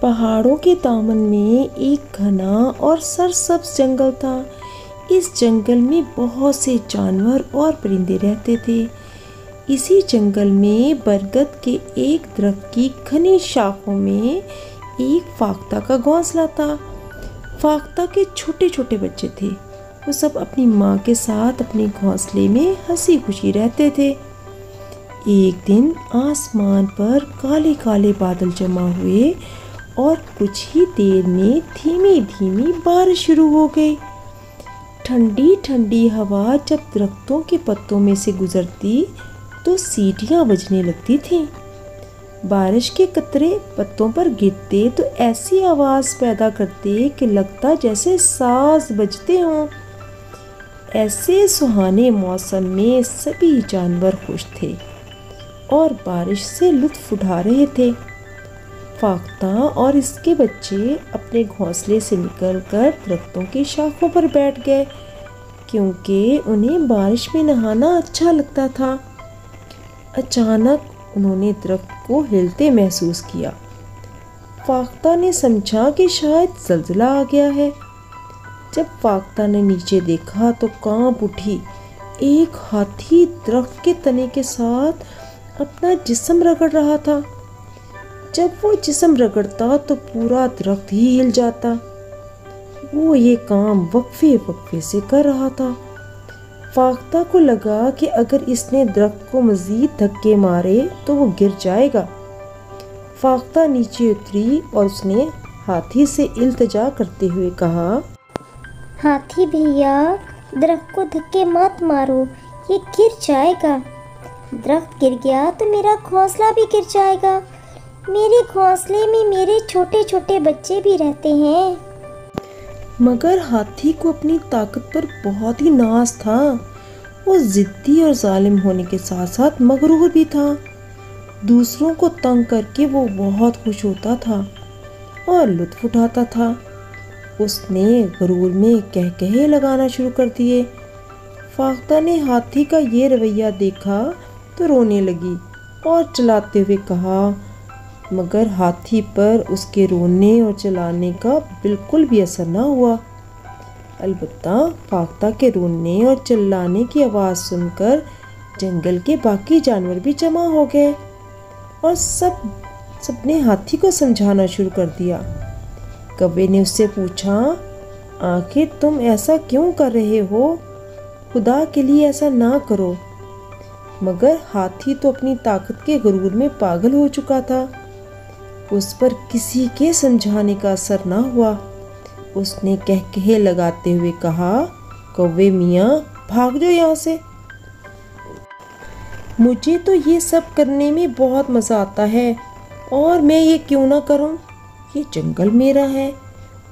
पहाड़ों के दामन में एक घना और सरसब्ज जंगल था। इस जंगल में बहुत से जानवर और परिंदे रहते थे। इसी जंगल में बरगद के एक दरख्त की घनी शाखों में एक फाख्ता का घोंसला था। फाख्ता के छोटे छोटे बच्चे थे। वो सब अपनी माँ के साथ अपने घोंसले में हंसी खुशी रहते थे। एक दिन आसमान पर काले काले बादल जमा हुए और कुछ ही देर में धीमी धीमी बारिश शुरू हो गई। ठंडी ठंडी हवा जब दरख्तों के पत्तों में से गुजरती तो सीटियाँ बजने लगती थीं। बारिश के कतरे पत्तों पर गिरते तो ऐसी आवाज़ पैदा करते कि लगता जैसे साज बजते हों। ऐसे सुहाने मौसम में सभी जानवर खुश थे और बारिश से लुत्फ उठा रहे थे। फाख्ता और इसके बच्चे अपने घोंसले से निकलकर दरख्तों की शाखों पर बैठ गए, क्योंकि उन्हें बारिश में नहाना अच्छा लगता था। अचानक उन्होंने दरख्त को हिलते महसूस किया। फाख्ता ने समझा कि शायद ज़लज़ला आ गया है। जब फाख्ता ने नीचे देखा तो कांप उठी। एक हाथी दरख्त के तने के साथ अपना जिस्म रगड़ रहा था। जब वो जिस्म रगड़ता तो पूरा दरख्त ही हिल जाता। वो ये काम वक्फे वक्फे से कर रहा था। फाख्ता को लगा कि अगर इसने दरख्त को मज़ीद धक्के मारे तो वो गिर जाएगा। फाख्ता नीचे उतरी और उसने हाथी से इल्तिजा करते हुए कहा, हाथी भैया, दरख्त को धक्के मत मारो, ये गिर जाएगा। दरख्त गिर गया तो मेरा घोंसला भी गिर जाएगा। मेरे घोंसले में मेरे छोटे छोटे बच्चे भी रहते हैं। मगर हाथी को अपनी ताकत पर बहुत ही नाज था। वो जिद्दी और जालिम होने के साथ साथ मगरूर भी था। दूसरों को तंग करके वो बहुत खुश होता था और लुत्फ उठाता था। उसने गरूर में कहकहे लगाना शुरू कर दिए। फाख्ता ने हाथी का ये रवैया देखा तो रोने लगी और चलाते हुए कहा, मगर हाथी पर उसके रोने और चलाने का बिल्कुल भी असर ना हुआ। अलबत्ता फाख्ता के रोने और चिल्लाने की आवाज़ सुनकर जंगल के बाकी जानवर भी जमा हो गए और सबने हाथी को समझाना शुरू कर दिया। कौवे ने उससे पूछा, आखिर तुम ऐसा क्यों कर रहे हो? खुदा के लिए ऐसा ना करो। मगर हाथी तो अपनी ताकत के गुरूर में पागल हो चुका था। उस पर किसी के समझाने का असर ना हुआ। उसने कहकहे लगाते हुए कहा, कौवे मियाँ, भाग जाओ यहाँ से। मुझे तो ये सब करने में बहुत मज़ा आता है और मैं ये क्यों ना करूँ। ये जंगल मेरा है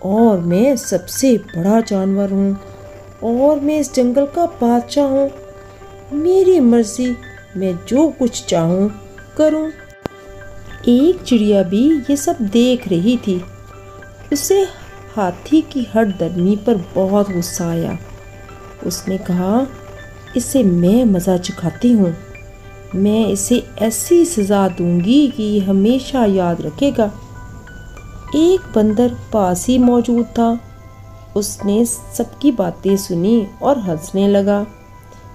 और मैं सबसे बड़ा जानवर हूँ और मैं इस जंगल का बादशाह हूँ। मेरी मर्जी, मैं जो कुछ चाहूँ करूँ। एक चिड़िया भी ये सब देख रही थी। उसे हाथी की हठधर्मी पर बहुत गुस्सा आया। उसने कहा, इसे मैं मज़ा चखाती हूँ। मैं इसे ऐसी सज़ा दूंगी कि ये हमेशा याद रखेगा। एक बंदर पास ही मौजूद था। उसने सबकी बातें सुनी और हंसने लगा।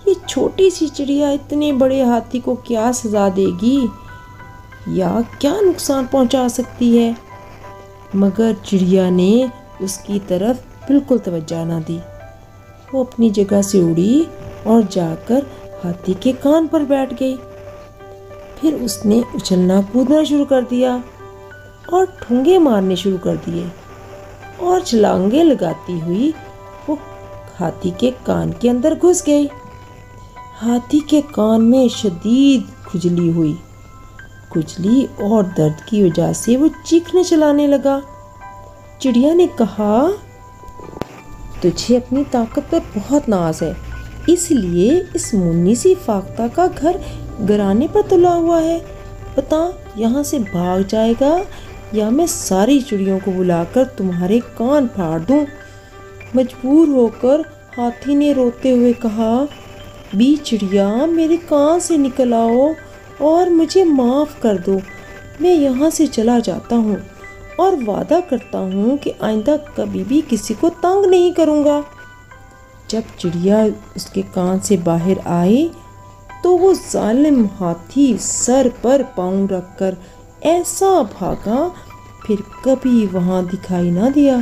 ये छोटी सी चिड़िया इतने बड़े हाथी को क्या सज़ा देगी या क्या नुकसान पहुंचा सकती है। मगर चिड़िया ने उसकी तरफ बिल्कुल तवज्जो ना दी। वो अपनी जगह से उड़ी और जाकर हाथी के कान पर बैठ गई। फिर उसने उछलना कूदना शुरू कर दिया और ठूंगे मारने शुरू कर दिए और छलांगे लगाती हुई वो हाथी के कान के अंदर घुस गई। हाथी के कान में शदीद खुजली हुई। खुजली और दर्द की वजह से वो चीखने चलाने लगा। चिड़िया ने कहा, तुझे अपनी ताकत पर बहुत नाज है, इसलिए इस मुन्नी सी फाख्ता का घर घराने पर तुला हुआ है। बता, यहाँ से भाग जाएगा या मैं सारी चिड़ियों को बुलाकर तुम्हारे कान फाड़ दूँ। मजबूर होकर हाथी ने रोते हुए कहा, बी चिड़िया, मेरे कान से निकल आओ और मुझे माफ़ कर दो। मैं यहाँ से चला जाता हूँ اور وعدہ کرتا ہوں کہ آئندہ کبھی بھی کسی کو تنگ نہیں کروں گا۔ جب چڑیا اس کے کان سے باہر آئی تو وہ ظالم ہاتھی سر پر پاؤں رکھ کر ایسا بھاگا پھر کبھی وہاں دکھائی نہ دیا۔